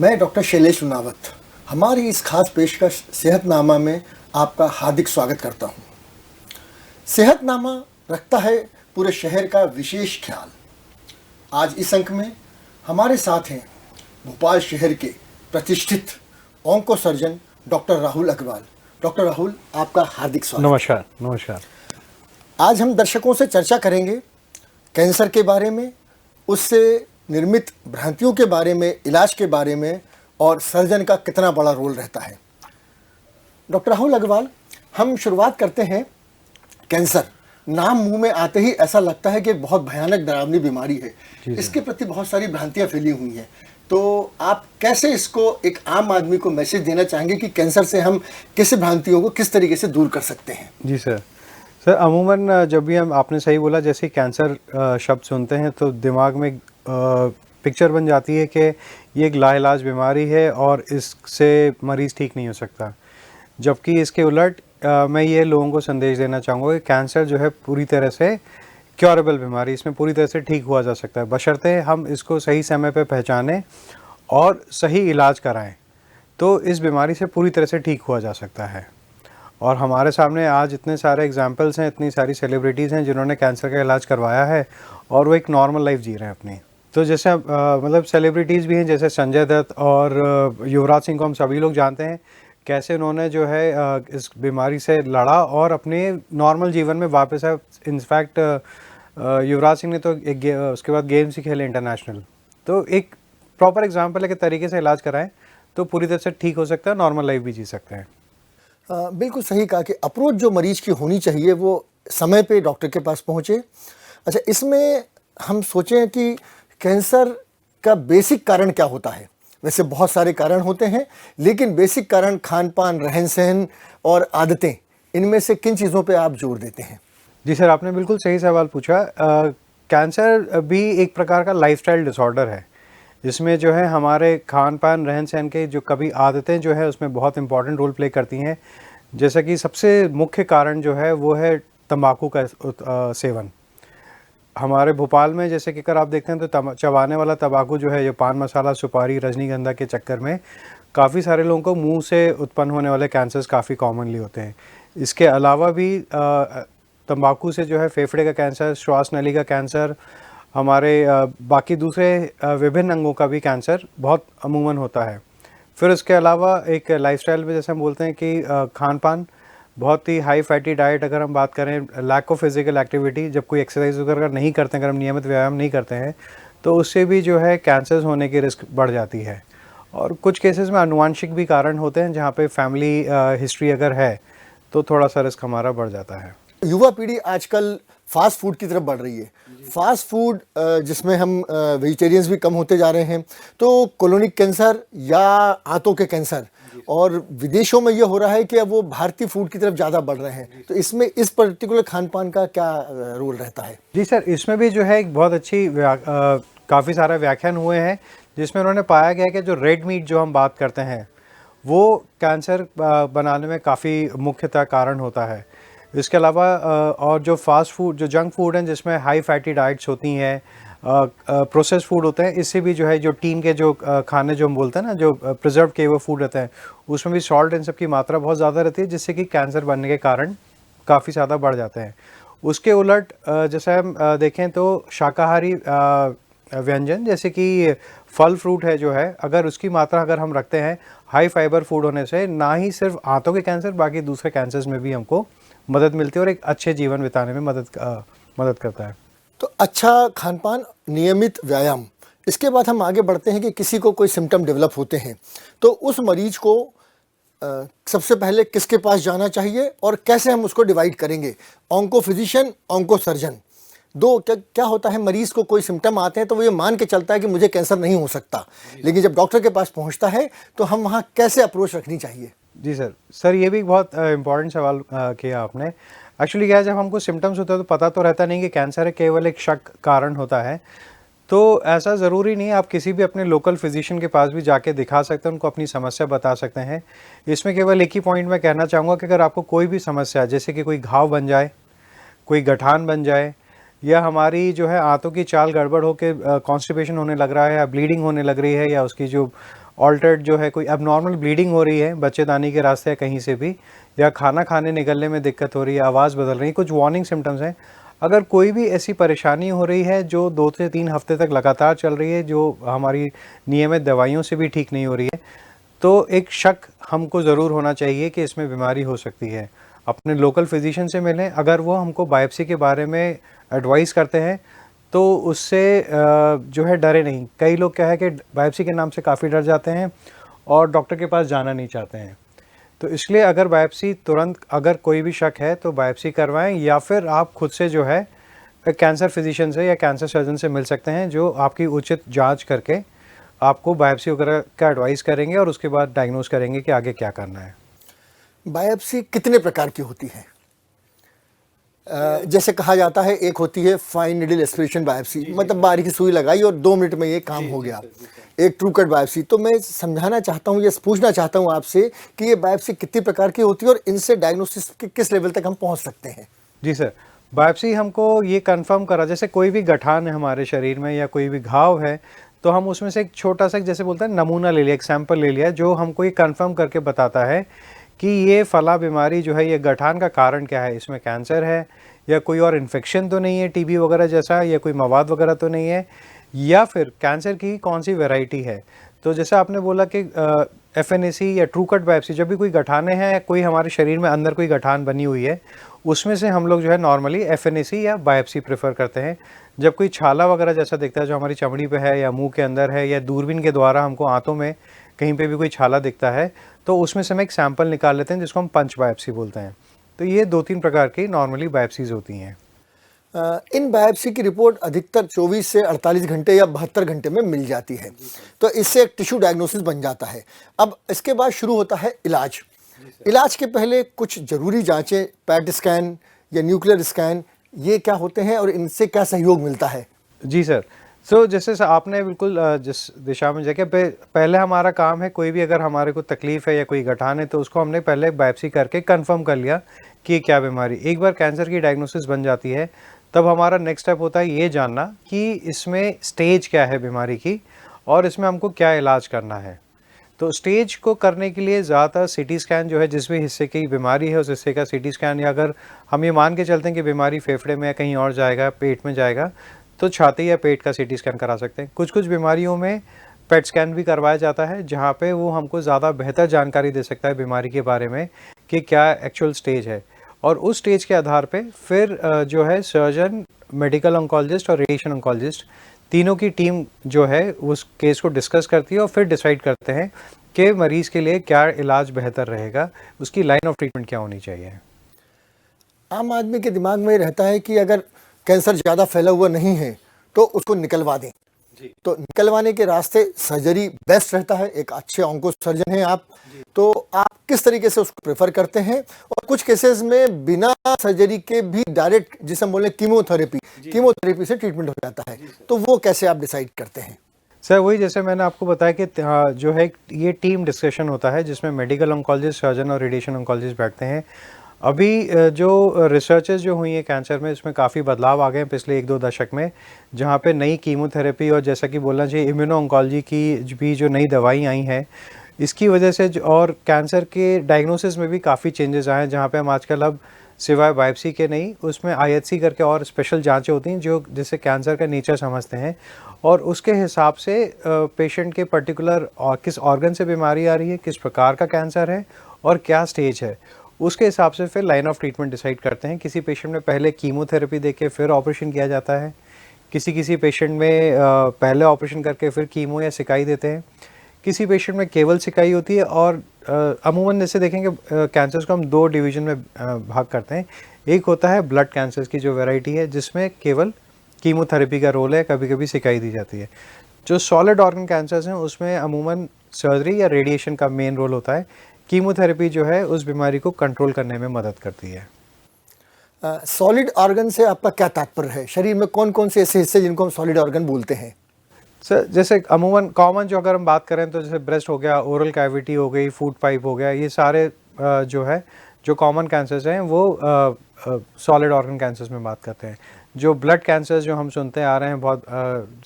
मैं डॉक्टर शैलेश उनावत हमारी इस खास पेशकश सेहतनामा में आपका हार्दिक स्वागत करता हूं। सेहतनामा रखता है पूरे शहर का विशेष ख्याल। आज इस अंक में हमारे साथ हैं भोपाल शहर के प्रतिष्ठित onco surgeon doctor Rahul Agarwal. Doctor Rahul, आपका हार्दिक स्वागत। नमस्कार। नमस्कार। आज हम दर्शकों से चर्चा करेंगे कैंसर के बारे में, उससे निर्मित भ्रांतियों के बारे में, इलाज के बारे में और सर्जन का कितना बड़ा रोल रहता है। डॉक्टर राहुल अग्रवाल, हम शुरुआत करते हैं। कैंसर नाम मुंह में आते ही ऐसा लगता है कि एक बहुत भयानक डरावनी बीमारी है। इसके प्रति बहुत सारी भ्रांतियां फैली हुई हैं, तो आप कैसे इसको एक आम आदमी को मैसेज देना चाहेंगे कि कैंसर से हम किस भ्रांतियों को किस तरीके से दूर कर सकते हैं? जी सर, अमूमन जब भी हम, आपने सही बोला, जैसे कैंसर शब्द सुनते हैं तो दिमाग में पिक्चर बन जाती है कि ये एक लाइलाज बीमारी है और इससे मरीज़ ठीक नहीं हो सकता। जबकि इसके उलट मैं ये लोगों को संदेश देना चाहूँगा कि कैंसर जो है पूरी तरह से क्योरेबल बीमारी, इसमें पूरी तरह से ठीक हुआ जा सकता है, बशर्ते हम इसको सही समय पे पहचानें और सही इलाज कराएं, तो इस बीमारी से पूरी तरह से ठीक हुआ जा सकता है। और हमारे सामने आज इतने सारे एग्जाम्पल्स हैं, इतनी सारी सेलिब्रिटीज़ हैं जिन्होंने कैंसर का इलाज करवाया है और वो एक नॉर्मल लाइफ जी रहे हैं अपनी। तो जैसे मतलब सेलिब्रिटीज़ भी हैं, जैसे संजय दत्त और युवराज सिंह को हम सभी लोग जानते हैं, कैसे उन्होंने जो है इस बीमारी से लड़ा और अपने नॉर्मल जीवन में वापस आए। इनफैक्ट युवराज सिंह ने तो उसके बाद गेम्स ही खेले इंटरनेशनल। तो एक प्रॉपर एग्जाम्पल है कि तरीके से इलाज कराएं तो पूरी तरह से ठीक हो सकता है, नॉर्मल लाइफ भी जी सकते हैं। बिल्कुल सही कहा कि अप्रोच जो मरीज की होनी चाहिए वो समय पे डॉक्टर के पास पहुँचे। अच्छा, इसमें हम सोचें कि कैंसर का बेसिक कारण क्या होता है? वैसे बहुत सारे कारण होते हैं, लेकिन बेसिक कारण खान पान, रहन सहन और आदतें, इनमें से किन चीज़ों पे आप जोर देते हैं? जी सर, आपने बिल्कुल सही सवाल पूछा। कैंसर भी एक प्रकार का लाइफस्टाइल डिसऑर्डर है, जिसमें जो है हमारे खान पान, रहन सहन के जो कभी आदतें जो है उसमें बहुत इंपॉर्टेंट रोल प्ले करती हैं। जैसा कि सबसे मुख्य कारण जो है वो है तंबाकू का सेवन। हमारे भोपाल में जैसे कि अगर आप देखते हैं तो चबाने वाला तंबाकू जो है, ये पान मसाला, सुपारी, रजनीगंधा के चक्कर में काफ़ी सारे लोगों को मुंह से उत्पन्न होने वाले कैंसर्स काफ़ी कॉमनली होते हैं। इसके अलावा भी तंबाकू से जो है फेफड़े का कैंसर, श्वास नली का कैंसर, हमारे बाकी दूसरे विभिन्न अंगों का भी कैंसर बहुत अमूमन होता है। फिर इसके अलावा एक लाइफस्टाइल में जैसे हम बोलते हैं कि खान पान, बहुत ही हाई फैटी डाइट, अगर हम बात करें, लैक ऑफ फिजिकल एक्टिविटी, जब कोई एक्सरसाइज अगर नहीं करते हैं, अगर हम नियमित व्यायाम नहीं करते हैं, तो उससे भी जो है कैंसर्स होने की रिस्क बढ़ जाती है। और कुछ केसेस में आनुवांशिक भी कारण होते हैं, जहाँ पे फैमिली हिस्ट्री अगर है तो थोड़ा सा रिस्क हमारा बढ़ जाता है। युवा पीढ़ी आजकल फास्ट फूड की तरफ बढ़ रही है। फास्ट फूड जिसमें हम वेजिटेरियंस भी कम होते जा रहे हैं, तो कोलोनिक कैंसर या आंतों के कैंसर, और विदेशों में ये हो रहा है कि अब वो भारतीय फूड की तरफ ज़्यादा बढ़ रहे हैं। तो इसमें इस पर्टिकुलर खान पान का क्या रोल रहता है? जी सर, इसमें भी जो है एक बहुत अच्छी काफ़ी सारा व्याख्यान हुए हैं, जिसमें उन्होंने पाया गया कि जो रेड मीट जो हम बात करते हैं वो कैंसर बनाने में काफ़ी मुख्यतः कारण होता है। इसके अलावा और जो फास्ट फूड, जो जंक फूड हैं, जिसमें हाई फैटी डाइट्स होती हैं, प्रोसेस फूड होते हैं, इससे भी जो है जो टीन के जो खाने जो हम बोलते हैं ना, जो प्रिजर्व किए हुए फूड रहते हैं, उसमें भी सॉल्ट इन सब की मात्रा बहुत ज़्यादा रहती है, जिससे कि कैंसर बनने के कारण काफ़ी ज़्यादा बढ़ जाते हैं। उसके उलट जैसे हम देखें तो शाकाहारी व्यंजन, जैसे कि फल फ्रूट है जो है, अगर उसकी मात्रा अगर हम रखते हैं, हाई फाइबर फूड होने से ना ही सिर्फ आंतों के कैंसर, बाकी दूसरे कैंसर्स में भी हमको मदद मिलती है और एक अच्छे जीवन बिताने में मदद करता है। तो अच्छा खान पान, नियमित व्यायाम, इसके बाद हम आगे बढ़ते हैं कि किसी को कोई सिम्टम डेवलप होते हैं तो उस मरीज को सबसे पहले किसके पास जाना चाहिए और कैसे हम उसको डिवाइड करेंगे? ऑन्को फिजिशियन, ऑन्को सर्जन, दो क्या होता है, मरीज को कोई सिम्टम आते हैं तो वो ये मान के चलता है कि मुझे कैंसर नहीं हो सकता, लेकिन जब डॉक्टर के पास पहुंचता है तो हम वहाँ कैसे अप्रोच रखनी चाहिए? जी सर, ये भी बहुत इम्पॉर्टेंट सवाल किया आपने। एक्चुअली क्या है, जब हमको सिम्टम्स होते हैं तो पता तो रहता नहीं कि कैंसर है, केवल एक शक कारण होता है। तो ऐसा ज़रूरी नहीं है, आप किसी भी अपने लोकल फिजिशियन के पास भी जाके दिखा सकते हैं, उनको अपनी समस्या बता सकते हैं। इसमें केवल एक ही पॉइंट मैं कहना चाहूँगा कि अगर आपको कोई भी समस्या, जैसे कि कोई घाव बन जाए, कोई गठान बन जाए, या हमारी जो है आंतों की चाल गड़बड़ हो के कॉन्स्टिपेशन होने लग रहा है, या ब्लीडिंग होने लग रही है, या उसकी जो ऑल्टर्ड जो है, कोई अबनॉर्मल ब्लीडिंग हो रही है बच्चेदानी के रास्ते या कहीं से भी, या खाना खाने निकलने में दिक्कत हो रही है, आवाज़ बदल रही है, कुछ वार्निंग सिम्टम्स हैं, अगर कोई भी ऐसी परेशानी हो रही है जो 2 से 3 हफ्ते तक लगातार चल रही है, जो हमारी नियमित दवाइयों से भी ठीक नहीं हो रही है, तो एक शक हमको ज़रूर होना चाहिए कि इसमें बीमारी हो सकती है। अपने लोकल फिजिशियन से मिलें, अगर वो हमको बायोप्सी के बारे में एडवाइस करते हैं तो उससे जो है डरे नहीं। कई लोग क्या है कि बायोप्सी के नाम से काफ़ी डर जाते हैं और डॉक्टर के पास जाना नहीं चाहते हैं। तो इसलिए अगर बायोप्सी तुरंत, अगर कोई भी शक है तो बायोप्सी करवाएं, या फिर आप खुद से जो है कैंसर फिजिशियन से या कैंसर सर्जन से मिल सकते हैं, जो आपकी उचित जांच करके आपको बायोप्सी वगैरह का एडवाइस करेंगे और उसके बाद डायग्नोज करेंगे कि आगे क्या करना है। बायोप्सी कितने प्रकार की होती है? जैसे कहा जाता है, एक होती है फाइन नीडल एस्पिरेशन बायोप्सी, मतलब बारीक सुई लगाई और 2 मिनट में ये काम हो गया। एक ट्रू कट बायोप्सी। तो मैं समझाना चाहता हूँ, ये पूछना चाहता हूँ आपसे कि ये बायोप्सी कितनी प्रकार की होती है और इनसे डायग्नोसिस के किस लेवल तक हम पहुँच सकते हैं? जी सर, बायोप्सी हमको ये कंफर्म करा, जैसे कोई भी गठान है हमारे शरीर में या कोई भी घाव है, तो हम उसमें से एक छोटा सा, जैसे बोलते हैं, नमूना ले लिया, एक सैंपल ले लिया, जो हमको ये कंफर्म करके बताता है कि ये फला बीमारी जो है, ये गठान का कारण क्या है, इसमें कैंसर है या कोई और इन्फेक्शन तो नहीं है टीबी वगैरह जैसा, या कोई मवाद वगैरह तो नहीं है, या फिर कैंसर की कौन सी वैरायटी है। तो जैसे आपने बोला कि एफएनएसी या ट्रू कट बायोप्सी, जब भी कोई गठाने हैं, कोई हमारे शरीर में अंदर कोई गठान बनी हुई है, उसमें से हम लोग जो है नॉर्मली एफएनएसी या बायोप्सी प्रेफर करते हैं। जब कोई छाला वगैरह जैसा दिखता है जो हमारी चमड़ी पे है या मुंह के अंदर है, या दूरबीन के द्वारा हमको आंतों में कहीं पे भी कोई छाला दिखता है, तो उसमें से हम एक सैंपल निकाल लेते हैं जिसको हम पंच बायोप्सी बोलते हैं। तो ये 2-3 प्रकार की नॉर्मली बायोप्सीज होती हैं। इन बायोप्सी की रिपोर्ट अधिकतर 24 से 48 घंटे या 72 घंटे में मिल जाती है, तो इससे एक टिश्यू डायग्नोसिस बन जाता है। अब इसके बाद शुरू होता है इलाज। इलाज के पहले कुछ ज़रूरी जांचें, पैट स्कैन या न्यूक्लियर स्कैन, ये क्या होते हैं और इनसे क्या सहयोग मिलता है? जी सर, जैसे आपने बिल्कुल जिस दिशा में जाके पहले हमारा काम है, कोई भी अगर हमारे को तकलीफ़ है या कोई गठान है, तो उसको हमने पहले बायोप्सी करके कंफर्म कर लिया कि क्या बीमारी। एक बार कैंसर की डायग्नोसिस बन जाती है, तब हमारा नेक्स्ट स्टेप होता है ये जानना कि इसमें स्टेज क्या है बीमारी की और इसमें हमको क्या इलाज करना है। तो स्टेज को करने के लिए ज़्यादातर सीटी स्कैन जो है, जिस भी हिस्से की बीमारी है उस हिस्से का सीटी स्कैन, या अगर हम ये मान के चलते हैं कि बीमारी फेफड़े में या कहीं और जाएगा, पेट में जाएगा, तो छाती या पेट का सीटी स्कैन करा सकते हैं। कुछ कुछ बीमारियों में पेट स्कैन भी करवाया जाता है, जहाँ पे वो हमको ज़्यादा बेहतर जानकारी दे सकता है बीमारी के बारे में कि क्या एक्चुअल स्टेज है। और उस स्टेज के आधार पे फिर जो है सर्जन, मेडिकल ऑन्कोलॉजिस्ट और रेडिएशन ऑन्कोलॉजिस्ट, तीनों की टीम जो है उस केस को डिस्कस करती है और फिर डिसाइड करते हैं कि मरीज़ के लिए क्या इलाज बेहतर रहेगा, उसकी लाइन ऑफ ट्रीटमेंट क्या होनी चाहिए। आम आदमी के दिमाग में रहता है कि अगर कैंसर ज़्यादा फैला हुआ नहीं है तो उसको निकलवा दें। तो निकलवाने के रास्ते सर्जरी बेस्ट रहता है। एक अच्छे ऑन्को सर्जन हैं आप, तो आप किस तरीके से उसको प्रेफर करते हैं? और कुछ केसेस में बिना सर्जरी के भी डायरेक्ट, जिसे हम बोले कीमोथेरेपी से ट्रीटमेंट हो जाता है, तो वो कैसे आप डिसाइड करते हैं? सर वही, जैसे मैंने आपको बताया कि जो है ये टीम डिस्कशन होता है जिसमें मेडिकल ऑन्कोलॉजिस्ट, सर्जन और रेडिएशन ऑन्कोलॉजिस्ट बैठते हैं। अभी जो रिसर्चेस जो हुई हैं कैंसर में, इसमें काफ़ी बदलाव आ गए हैं पिछले 1-2 दशक में, जहाँ पे नई कीमोथेरेपी और जैसा कि बोलना चाहिए इम्यूनो ऑन्कोलॉजी की भी जो नई दवाई आई हैं, इसकी वजह से और कैंसर के डायग्नोसिस में भी काफ़ी चेंजेस आए हैं, जहाँ पे हम आजकल अब सिवाय बायोप्सी के नहीं, उसमें आईएचसी करके और स्पेशल जांचें होती हैं जो जिससे कैंसर का नेचर समझते हैं और उसके हिसाब से पेशेंट के पर्टिकुलर किस ऑर्गन से बीमारी आ रही है, किस प्रकार का कैंसर है और क्या स्टेज है, उसके हिसाब से फिर लाइन ऑफ ट्रीटमेंट डिसाइड करते हैं। किसी पेशेंट में पहले कीमोथेरेपी देके फिर ऑपरेशन किया जाता है, किसी पेशेंट में पहले ऑपरेशन करके फिर कीमो या सिकाई देते हैं, किसी पेशेंट में केवल सिकाई होती है। और अमूमन जैसे देखेंगे कैंसर्स को हम 2 डिवीज़न में भाग करते हैं। एक होता है ब्लड कैंसर्स की जो वैरायटी है जिसमें केवल कीमोथेरेपी का रोल है, कभी कभी सिकाई दी जाती है। जो सॉलिड ऑर्गन कैंसर्स हैं उसमें अमूमन सर्जरी या रेडिएशन का मेन रोल होता है। कीमोथेरेपी जो है उस बीमारी को कंट्रोल करने में मदद करती है। सॉलिड ऑर्गन से आपका क्या तात्पर्य है? शरीर में कौन कौन से ऐसे हिस्से जिनको हम सॉलिड ऑर्गन बोलते हैं? सर जैसे अमूमन कॉमन जो अगर हम बात करें तो जैसे ब्रेस्ट हो गया, ओरल कैविटी हो गई, फूड पाइप हो गया, ये सारे जो है जो कॉमन कैंसर्स हैं वो सॉलिड ऑर्गन कैंसर्स में बात करते हैं। जो ब्लड कैंसर्स जो हम सुनते आ रहे हैं बहुत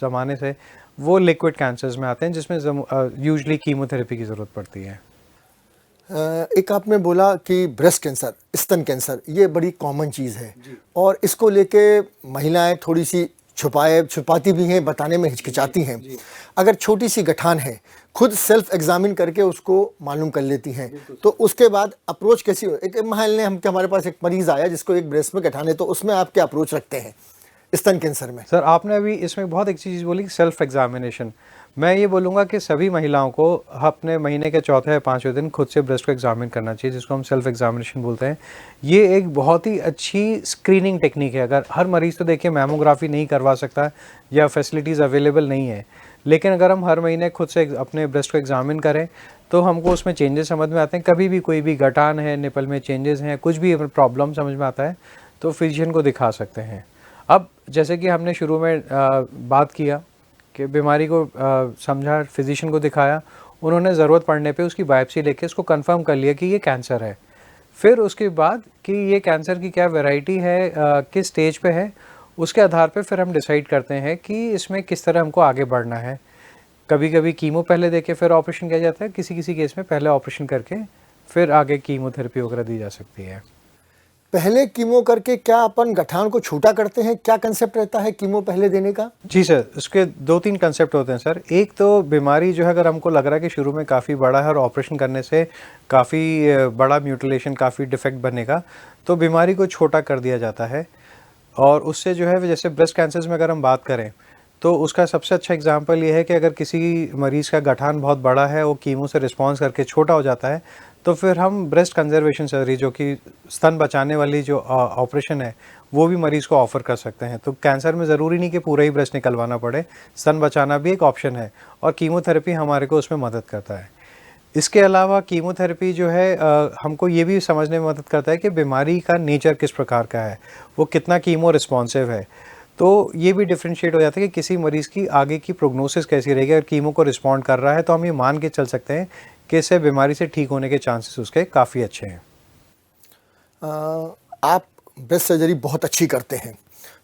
ज़माने से, वो लिक्विड कैंसर्स में आते हैं जिसमें यूजुअली कीमोथेरेपी की ज़रूरत पड़ती है। एक आपने बोला कि ब्रेस्ट कैंसर, स्तन कैंसर, ये बड़ी कॉमन चीज़ है और इसको लेके महिलाएं थोड़ी सी छुपाती भी हैं, बताने में हिचकिचाती हैं। अगर छोटी सी गठान है, खुद सेल्फ एग्जामिन करके उसको मालूम कर लेती हैं, तो उसके बाद अप्रोच कैसी हो? एक मान लें हमारे पास एक मरीज़ आया जिसको एक ब्रेस्ट में गठान है, तो उसमें आप क्या अप्रोच रखते हैं स्तन कैंसर में? सर, आपने अभी इसमें बहुत एक चीज़ बोली, सेल्फ एग्जामिनेशन। मैं ये बोलूँगा कि सभी महिलाओं को अपने महीने के चौथे या पाँचवें दिन खुद से ब्रेस्ट को एग्जामिन करना चाहिए, जिसको हम सेल्फ एग्जामिनेशन बोलते हैं। ये एक बहुत ही अच्छी स्क्रीनिंग टेक्निक है। अगर हर मरीज़ तो देखिए मैमोग्राफी नहीं करवा सकता या फैसिलिटीज़ अवेलेबल नहीं है, लेकिन अगर हम हर महीने खुद से अपने ब्रेस्ट को एग्जामिन करें तो हमको उसमें चेंजेस समझ में आते हैं। कभी भी कोई भी गठान है, निपल में चेंजेस हैं, कुछ भी प्रॉब्लम समझ में आता है तो फिजिशियन को दिखा सकते हैं। अब जैसे कि हमने शुरू में बात किया कि बीमारी को समझा, फिजिशियन को दिखाया, उन्होंने ज़रूरत पड़ने पे उसकी बायोप्सी लेके उसको कंफर्म कर लिया कि ये कैंसर है। फिर उसके बाद कि ये कैंसर की क्या वैरायटी है, किस स्टेज पे है, उसके आधार पे फिर हम डिसाइड करते हैं कि इसमें किस तरह हमको आगे बढ़ना है। कभी कभी कीमो पहले देके फिर ऑपरेशन किया जाता है, किसी किसी केस में पहले ऑपरेशन करके फिर आगे कीमोथेरेपी वगैरह दी जा सकती है। पहले कीमो करके क्या अपन गठान को छोटा करते हैं? क्या कंसेप्ट रहता है कीमो पहले देने का? जी सर, उसके 2-3 कंसेप्ट होते हैं सर। एक तो बीमारी जो है, अगर हमको लग रहा है कि शुरू में काफ़ी बड़ा है और ऑपरेशन करने से काफ़ी बड़ा म्यूटिलेशन, काफ़ी डिफेक्ट बनेगा, तो बीमारी को छोटा कर दिया जाता है। और उससे जो है, जैसे ब्रेस्ट कैंसर्स में अगर हम बात करें तो उसका सबसे अच्छा एग्जांपल ये है कि अगर किसी मरीज़ का गठान बहुत बड़ा है, वो कीमो से रिस्पॉन्स करके छोटा हो जाता है, तो फिर हम ब्रेस्ट कंजर्वेशन सर्जरी, जो कि स्तन बचाने वाली जो ऑपरेशन है, वो भी मरीज़ को ऑफ़र कर सकते हैं। तो कैंसर में ज़रूरी नहीं कि पूरा ही ब्रेस्ट निकलवाना पड़े, स्तन बचाना भी एक ऑप्शन है और कीमोथेरेपी हमारे को उसमें मदद करता है। इसके अलावा कीमोथेरेपी जो है हमको ये भी समझने में मदद करता है कि बीमारी का नेचर किस प्रकार का है, वो कितना कीमो रिस्पॉन्सिव है। तो ये भी डिफ्रेंशिएट हो जाता है कि किसी मरीज़ की आगे की प्रोग्नोसिस कैसी रहेगी। अगर कीमो को रिस्पॉन्ड कर रहा है तो हम ये मान के चल सकते हैं कि इससे बीमारी से ठीक होने के चांसेस उसके काफ़ी अच्छे हैं। आप ब्रेस्ट सर्जरी बहुत अच्छी करते हैं,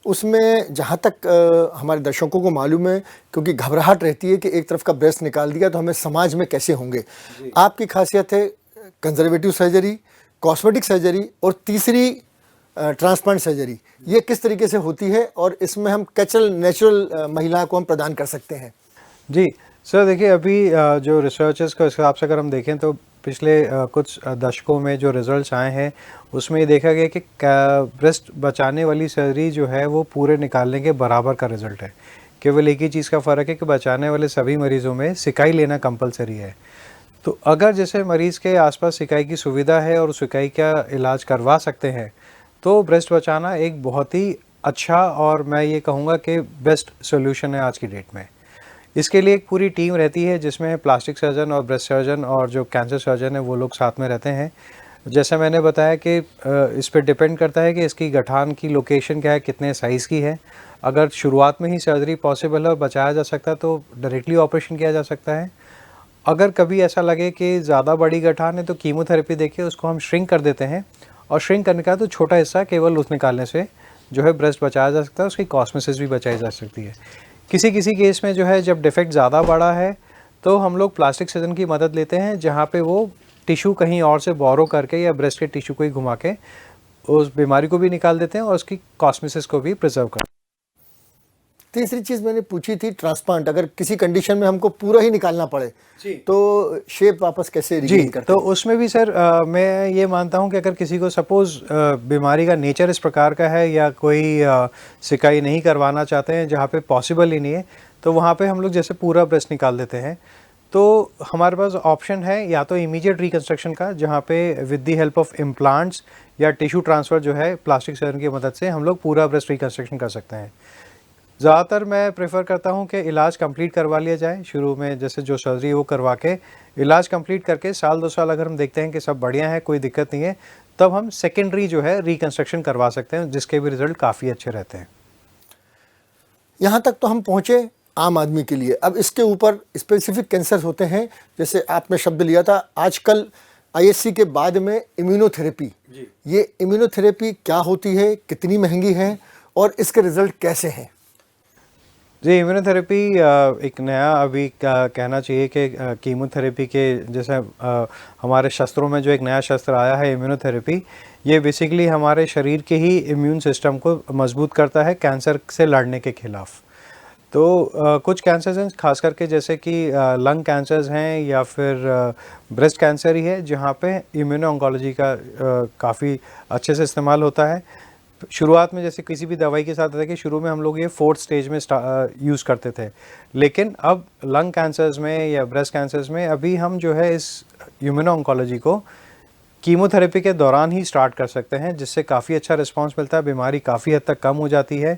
उसमें जहाँ तक हमारे दर्शकों को मालूम है, क्योंकि घबराहट रहती है कि एक तरफ का ब्रेस्ट निकाल दिया तो हमें समाज में कैसे होंगे। आपकी खासियत है कंजर्वेटिव सर्जरी, कॉस्मेटिक सर्जरी और तीसरी ट्रांसप्लांट सर्जरी। ये किस तरीके से होती है और इसमें हम कैचल नेचुरल महिला को हम प्रदान कर सकते हैं? जी सर, देखिए अभी जो रिसर्चर्स के हिसाब से अगर हम देखें तो पिछले कुछ दशकों में जो रिजल्ट्स आए हैं उसमें ये देखा गया कि ब्रेस्ट बचाने वाली सर्जरी जो है वो पूरे निकालने के बराबर का रिजल्ट है। केवल एक ही चीज़ का फ़र्क है कि बचाने वाले सभी मरीज़ों में सिकाई लेना कंपलसरी है। तो अगर जैसे मरीज़ के आसपास सिकाई की सुविधा है और सिकाई का इलाज करवा सकते हैं तो ब्रेस्ट बचाना एक बहुत ही अच्छा और मैं ये कहूँगा कि बेस्ट सोल्यूशन है आज की डेट में। इसके लिए एक पूरी टीम रहती है जिसमें प्लास्टिक सर्जन और ब्रेस्ट सर्जन और जो कैंसर सर्जन है वो लोग साथ में रहते हैं। जैसे मैंने बताया कि इस पर डिपेंड करता है कि इसकी गठान की लोकेशन क्या है, कितने साइज़ की है। अगर शुरुआत में ही सर्जरी पॉसिबल है और बचाया जा सकता है तो डायरेक्टली ऑपरेशन किया जा सकता है। अगर कभी ऐसा लगे कि ज़्यादा बड़ी गठान है तो कीमोथेरेपी देके उसको हम श्रिंक कर देते हैं और श्रिंक करने का तो छोटा हिस्सा केवल उस निकालने से जो है ब्रेस्ट बचाया जा सकता है, उसकी कॉस्मेसिस भी बचाई जा सकती है। किसी किसी केस में जो है जब डिफेक्ट ज़्यादा बड़ा है तो हम लोग प्लास्टिक सर्जन की मदद लेते हैं, जहाँ पे वो टिश्यू कहीं और से बोरो करके या ब्रेस्ट के टिश्यू को ही घुमा के उस बीमारी को भी निकाल देते हैं और उसकी कॉस्मेसिस को भी प्रिजर्व करते हैं। तीसरी चीज़ मैंने पूछी थी ट्रांसप्लांट, अगर किसी कंडीशन में हमको पूरा ही निकालना पड़े तो शेप वापस कैसे रिगेन करते तो हैं? उसमें भी सर मैं ये मानता हूँ कि अगर किसी को सपोज़ बीमारी का नेचर इस प्रकार का है या कोई सिकाई नहीं करवाना चाहते हैं जहाँ पे पॉसिबल ही नहीं है, तो वहाँ पे हम लोग जैसे पूरा ब्रेस्ट निकाल देते हैं। तो हमारे पास ऑप्शन है या तो इमीडिएट रिकन्स्ट्रक्शन का, जहाँ पे with the help of implants या टिश्यू ट्रांसफ़र जो है प्लास्टिक सर्जन की मदद से हम लोग पूरा ब्रेस्ट रिकन्स्ट्रक्शन कर सकते हैं। ज़्यादातर मैं प्रेफर करता हूं कि इलाज कंप्लीट करवा लिया जाए शुरू में, जैसे जो सर्जरी वो करवा के इलाज कंप्लीट करके साल 2 साल अगर हम देखते हैं कि सब बढ़िया है, कोई दिक्कत नहीं है, तब हम सेकेंडरी जो है रिकन्स्ट्रक्शन करवा सकते हैं, जिसके भी रिजल्ट काफ़ी अच्छे रहते हैं। यहाँ तक तो हम पहुँचे आम आदमी के लिए। अब इसके ऊपर स्पेसिफिक कैंसर होते हैं, जैसे आपने शब्द लिया था आजकल आईएससी के बाद में इम्यूनोथेरेपी। ये इम्यूनोथेरेपी क्या होती है, कितनी महंगी है और इसके रिजल्ट कैसे हैं? जी, इम्यूनोथेरेपी एक नया अभी कहना चाहिए कि कीमोथेरेपी के जैसे हमारे शस्त्रों में जो एक नया शस्त्र आया है इम्यूनोथेरेपी, ये बेसिकली हमारे शरीर के ही इम्यून सिस्टम को मजबूत करता है कैंसर से लड़ने के खिलाफ। तो कुछ कैंसर्स हैं खास करके जैसे कि लंग कैंसर्स हैं या फिर ब्रेस्ट कैंसर ही है जहाँ पे इम्यूनो ऑन्कोलॉजी का काफ़ी अच्छे से इस्तेमाल होता है। शुरुआत में जैसे किसी भी दवाई के साथ होता है कि शुरू में हम लोग ये 4th स्टेज में यूज़ करते थे, लेकिन अब लंग कैंसर्स में या ब्रेस्ट कैंसर्स में अभी हम जो है इस इम्यूनो ऑन्कोलॉजी को कीमोथेरेपी के दौरान ही स्टार्ट कर सकते हैं, जिससे काफ़ी अच्छा रिस्पांस मिलता है, बीमारी काफ़ी हद तक कम हो जाती है।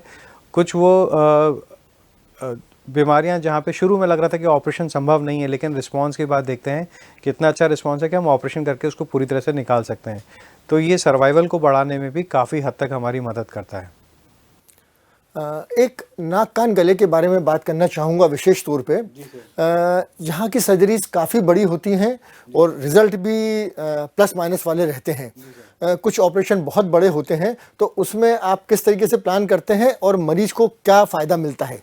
कुछ वो बीमारियां जहाँ पे शुरू में लग रहा था कि ऑपरेशन संभव नहीं है, लेकिन रिस्पांस के बाद देखते हैं कि इतना अच्छा रिस्पांस है कि हम ऑपरेशन करके उसको पूरी तरह से निकाल सकते हैं। तो ये सर्वाइवल को बढ़ाने में भी काफ़ी हद तक हमारी मदद करता है। एक नाक कान गले के बारे में बात करना चाहूँगा विशेष तौर पे। यहाँ की सर्जरीज काफ़ी बड़ी होती हैं और रिज़ल्ट भी प्लस माइनस वाले रहते हैं। कुछ ऑपरेशन बहुत बड़े होते हैं, तो उसमें आप किस तरीके से प्लान करते हैं और मरीज को क्या फ़ायदा मिलता है?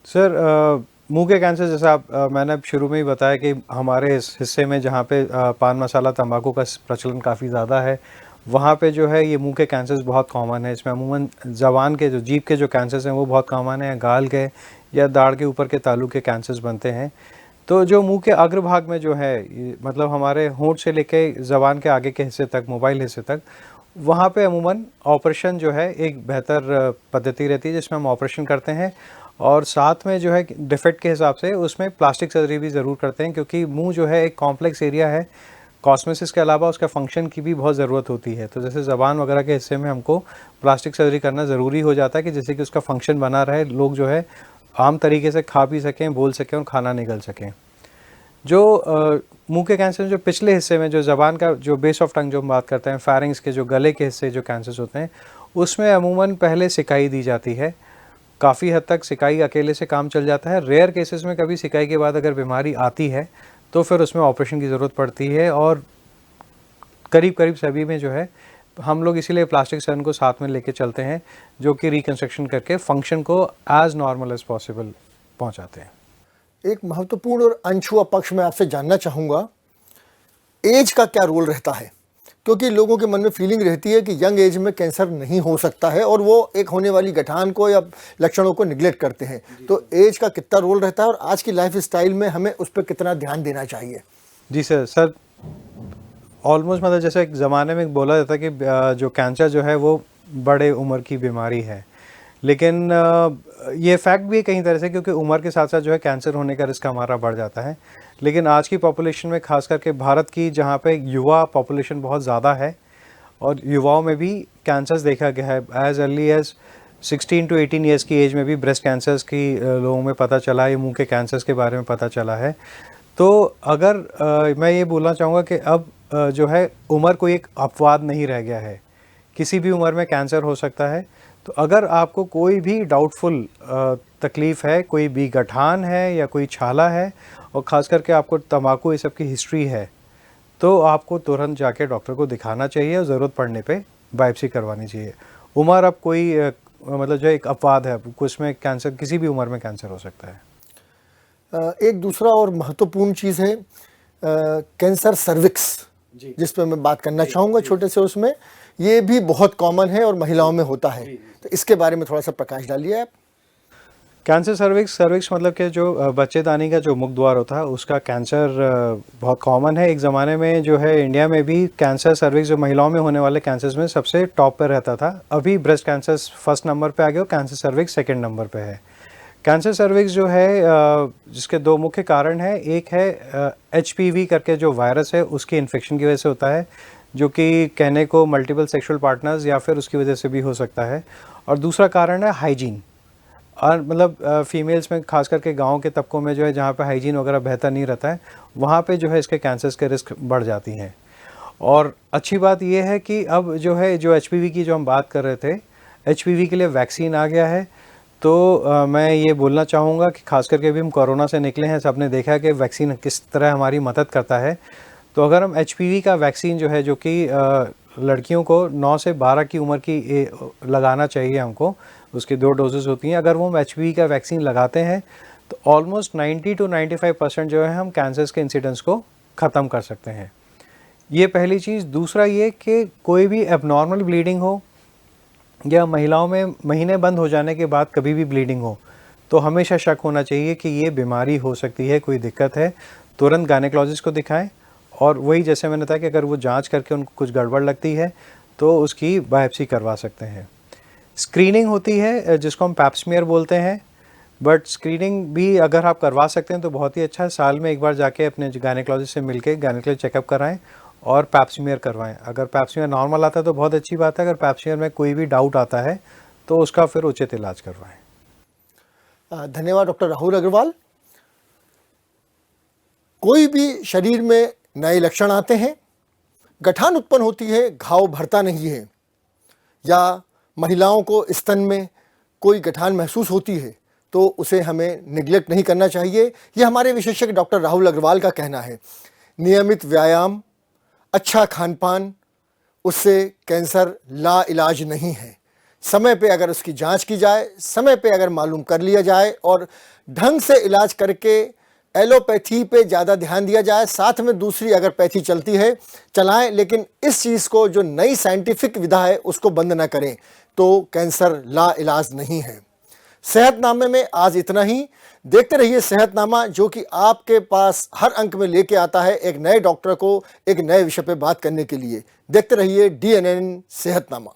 सर, मुंह के कैंसर जैसा मैंने शुरू में ही बताया कि हमारे इस हिस्से में जहाँ पे पान मसाला तंबाकू का प्रचलन काफ़ी ज़्यादा है, वहाँ पे जो है ये मुंह के कैंसर्स बहुत कॉमन है। इसमें अमूमन ज़बान के जो जीभ के जो कैंसर्स हैं वो बहुत कॉमन है, गाल के या दाढ़ के ऊपर के तालू के कैंसर्स बनते हैं। तो जो मुंह के अग्रभाग में जो है मतलब हमारे होंठ से लेके ज़बान के आगे के हिस्से तक, मोबाइल हिस्से तक, वहाँ पे अमूमन ऑपरेशन जो है एक बेहतर पद्धति रहती है जिसमें हम ऑपरेशन करते हैं, और साथ में जो है डिफेक्ट के हिसाब से उसमें प्लास्टिक सर्जरी भी ज़रूर करते हैं, क्योंकि मुंह जो है एक कॉम्प्लेक्स एरिया है। कॉस्मेसिस के अलावा उसका फंक्शन की भी बहुत ज़रूरत होती है। तो जैसे ज़बान वगैरह के हिस्से में हमको प्लास्टिक सर्जरी करना ज़रूरी हो जाता है कि जिससे कि उसका फंक्शन बना रहे, लोग जो है आम तरीके से खा पी सकें, बोल सकें और खाना निगल सकें। जो मुंह के कैंसर जो पिछले हिस्से में जो ज़बान का जो बेस ऑफ टंग जो हम बात करते हैं, फेरिंग्स के जो गले के हिस्से जो कैंसर्स होते हैं, उसमें अमूमन पहले सिकाई दी जाती है। काफ़ी हद तक सिकाई अकेले से काम चल जाता है। रेयर केसेस में कभी सिकाई के बाद अगर बीमारी आती है तो फिर उसमें ऑपरेशन की ज़रूरत पड़ती है, और करीब करीब सभी में जो है हम लोग इसीलिए प्लास्टिक सर्जन को साथ में लेके चलते हैं, जो कि रिकन्स्ट्रक्शन करके फंक्शन को एज नॉर्मल एज पॉसिबल पहुंचाते हैं। एक महत्वपूर्ण और अनछुआ पक्ष में आपसे जानना चाहूँगा, एज का क्या रोल रहता है? क्योंकि लोगों के मन में फीलिंग रहती है कि यंग एज में कैंसर नहीं हो सकता है और वो एक होने वाली गठान को या लक्षणों को निगलेक्ट करते हैं। तो एज का कितना रोल रहता है और आज की लाइफ स्टाइल में हमें उस पर कितना ध्यान देना चाहिए? जी सर, ऑलमोस्ट मतलब जैसे एक ज़माने में बोला जाता है कि जो कैंसर जो है वो बड़े उम्र की बीमारी है, लेकिन ये फैक्ट भी है कहीं तरह से, क्योंकि उम्र के साथ साथ जो है कैंसर होने का रिस्क हमारा बढ़ जाता है। लेकिन आज की पॉपुलेशन में, खास करके भारत की जहाँ पे युवा पॉपुलेशन बहुत ज़्यादा है, और युवाओं में भी कैंसर्स देखा गया है। As early age 16 to 18 years की एज में भी ब्रेस्ट कैंसर्स की लोगों में पता चला है, मुंह के कैंसर्स के बारे में पता चला है। तो अगर मैं ये बोलना चाहूँगा कि अब जो है उम्र कोई एक अपवाद नहीं रह गया है, किसी भी उम्र में कैंसर हो सकता है। तो अगर आपको कोई भी डाउटफुल तकलीफ़ है, कोई भी गठान है या कोई छाला है, और ख़ास करके आपको तंबाकू ये सब की हिस्ट्री है, तो आपको तुरंत जाके डॉक्टर को दिखाना चाहिए और ज़रूरत पड़ने पे बायोप्सी करवानी चाहिए। उम्र अब कोई मतलब जो एक अपवाद है, उसमें कैंसर किसी भी उम्र में कैंसर हो सकता है। एक दूसरा और महत्वपूर्ण चीज़ है कैंसर सर्विक्स, जिस पर मैं बात करना चाहूँगा छोटे से। उसमें ये भी बहुत कॉमन है और महिलाओं में होता है, तो इसके बारे में थोड़ा सा प्रकाश डालिए आप। कैंसर सर्विक्स मतलब कि जो बच्चेदानी का जो मुख द्वार होता है उसका कैंसर बहुत कॉमन है। एक ज़माने में जो है इंडिया में भी कैंसर सर्विक्स जो महिलाओं में होने वाले कैंसर्स में सबसे टॉप पर रहता था। अभी ब्रेस्ट कैंसर फर्स्ट नंबर पे आ गया और कैंसर सर्विक्स सेकंड नंबर पे है। कैंसर सर्विक्स जो है जिसके दो मुख्य कारण हैं, एक है HPV करके जो वायरस है उसकी इन्फेक्शन की वजह से होता है, जो कि कहने को मल्टीपल सेक्सुअल पार्टनर्स या फिर उसकी वजह से भी हो सकता है। और दूसरा कारण है हाइजीन, और मतलब फीमेल्स में खास करके गांव के तबकों में जो है जहाँ पे हाइजीन वगैरह बेहतर नहीं रहता है, वहाँ पे जो है इसके कैंसर्स के रिस्क बढ़ जाती हैं। और अच्छी बात यह है कि अब जो है जो HPV की जो हम बात कर रहे थे, HPV के लिए वैक्सीन आ गया है। तो मैं ये बोलना चाहूँगा कि खास करके अभी हम कोरोना से निकले हैं, सबने देखा है कि वैक्सीन किस तरह हमारी मदद करता है। तो अगर हम HPV का वैक्सीन जो है, जो कि लड़कियों को 9 से 12 की उम्र की लगाना चाहिए हमको। उसकी 2 डोजेस होती हैं। अगर वो हम एचपीवी का वैक्सीन लगाते हैं तो ऑलमोस्ट 90 to 95% जो है हम कैंसर्स के इंसिडेंस को ख़त्म कर सकते हैं। ये पहली चीज़। दूसरा ये कि कोई भी एबनॉर्मल ब्लीडिंग हो या महिलाओं में महीने बंद हो जाने के बाद कभी भी ब्लीडिंग हो तो हमेशा शक होना चाहिए कि ये बीमारी हो सकती है, कोई दिक्कत है, तुरंत गायनेकोलॉजिस्ट को दिखाएं। और वही जैसे मैंने बताया कि अगर वो जांच करके उनको कुछ गड़बड़ लगती है तो उसकी बायोप्सी करवा सकते हैं। स्क्रीनिंग होती है जिसको हम पैप्समियर बोलते हैं, बट स्क्रीनिंग भी अगर आप करवा सकते हैं तो बहुत ही अच्छा है। साल में एक बार जाके अपने गायनेकोलॉजिस्ट से मिलके गायनेकोलॉजी चेकअप कराएं और पैप्समियर करवाएं। अगर पैप्समियर नॉर्मल आता है तो बहुत अच्छी बात है। अगर पैप्समियर में कोई भी डाउट आता है तो उसका फिर उचित इलाज करवाएं। धन्यवाद डॉक्टर राहुल अग्रवाल। कोई भी शरीर में नए लक्षण आते हैं, गठान उत्पन्न होती है, घाव भरता नहीं है, या महिलाओं को स्तन में कोई गठान महसूस होती है तो उसे हमें निगलेक्ट नहीं करना चाहिए। यह हमारे विशेषज्ञ डॉक्टर राहुल अग्रवाल का कहना है। नियमित व्यायाम, अच्छा खान पान, उससे कैंसर ला इलाज नहीं है। समय पे अगर उसकी जांच की जाए, समय पे अगर मालूम कर लिया जाए और ढंग से इलाज करके एलोपैथी पे ज़्यादा ध्यान दिया जाए, साथ में दूसरी अगर पैथी चलती है चलाएं, लेकिन इस चीज़ को जो नई साइंटिफिक विधा है उसको बंद ना करें तो कैंसर ला इलाज नहीं है। सेहतनामे में आज इतना ही। देखते रहिए सेहतनामा, जो कि आपके पास हर अंक में लेके आता है एक नए डॉक्टर को एक नए विषय पे बात करने के लिए। देखते रहिए DNN सेहतनामा।